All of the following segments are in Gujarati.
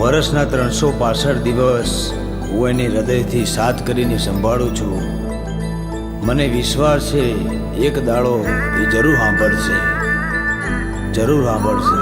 વર્ષના 365 દિવસ હું એની હૃદયથી સાથ કરીને સંભાળું છું. મને વિશ્વાસ છે એક દાડો એ જરૂર સાંભળશે, જરૂર સાંભળશે.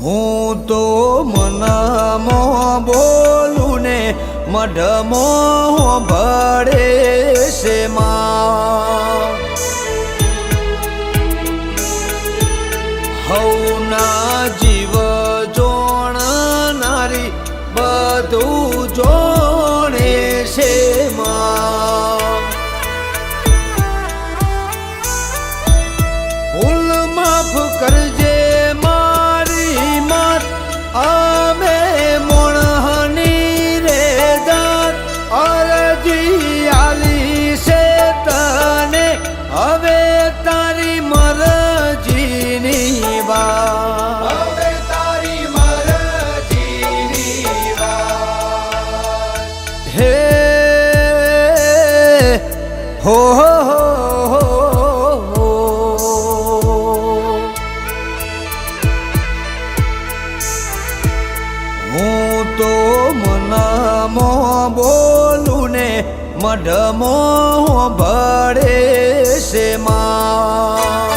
હું તો મનમાં બોલું ને મઢમાં ભળે છે માં. હવના જીવ જોણનારી બધું જોણે છે માં. ભૂલ માફ કરજે અમે મોણહની રે દાત અરજી આલી છે તને હવે તારી મરજીની વાત, હવે તારી મરજીની વાત. હે હો હું તો મનમાં બોલું ને મઢમાં ભળે છે માં.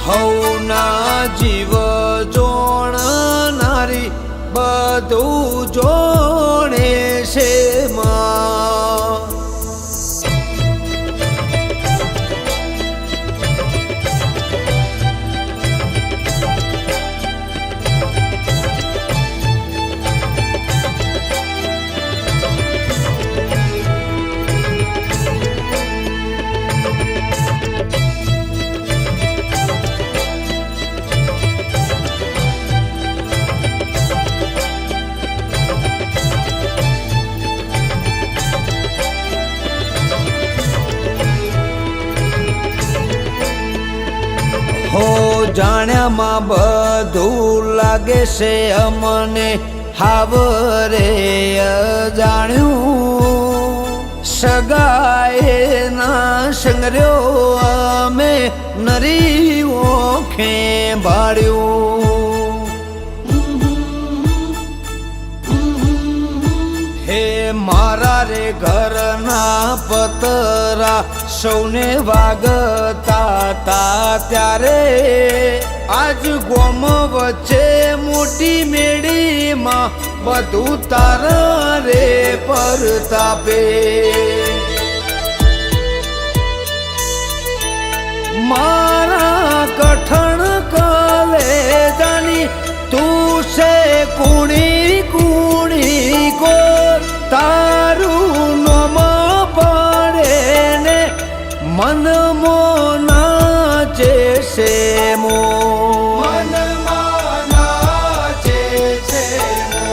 હવના જીવ જોણનારી બધું જોણે છે માં. હો જાણ્યામાં બધું લાગે છે અમને હાવરે અજાણ્યું. સગાએ ના સંગર્યો અમે નરી ઓખે ભાળ્યું. હે મારા રે ઘરના પતરા સૌને વાગતા તા ત્યારે આજ ગોમ વચ્ચે મોટી મેળીમાં બધું તારા રે પરતાપે. મારા કઠણ કલેજાની તું છે કુણી કુણી કો તારું નોમ પડે ને મન મોનાચે છે મો, મનમાં નાચે છે મો.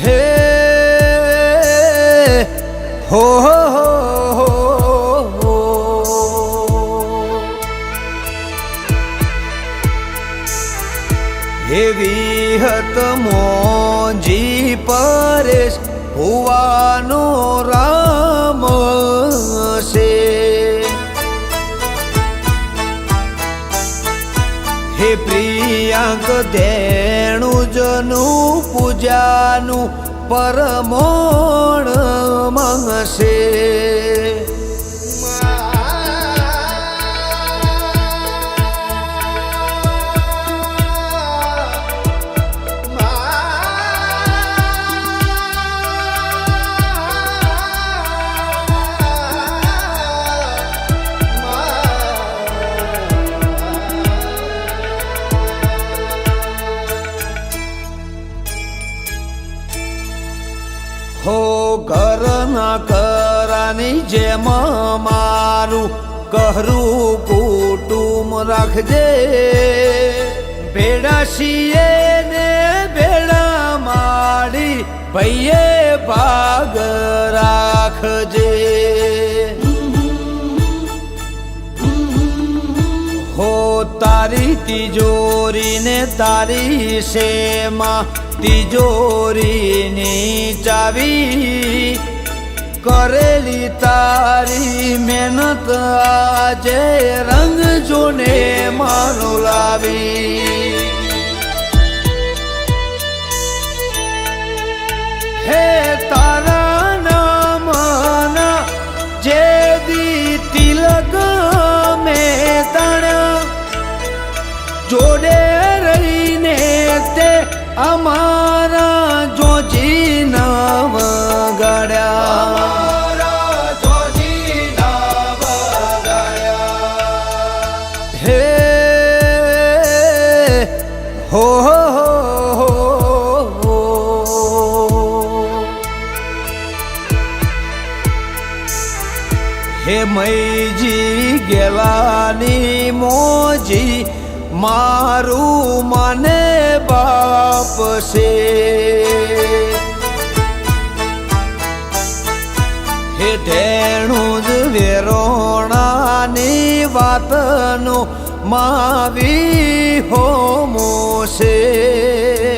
હે હો એવી હત મોજી પરેશ ભુવાનો રામ છે. હે પ્રિયાંક ધેણું જનું પૂજાનું પરમોણ મંગશે. હો ઘર ના કરાની જેમ મારું કહરું કુટુંબ રાખજે ભેડા શીએ ને ભેડા માડી ભૈયે ભાગ રાખજે હો તારી તિજોરી ને તારી શેમાં તિજોરીની ચાવી કરેલી તારી મહેનત આજે રંગ જોને માનો લાવી હે તારા નામના જે દી તિલક મેં તણ્યા જોડે રહીને તે અમારા જોજી નવ ગળ્યા હે હો હે મૈજી ગેલાની મોજી મારું મને બાપ છે હે ધેણું જ વેરોણાની વાતનો માવી હોમો છે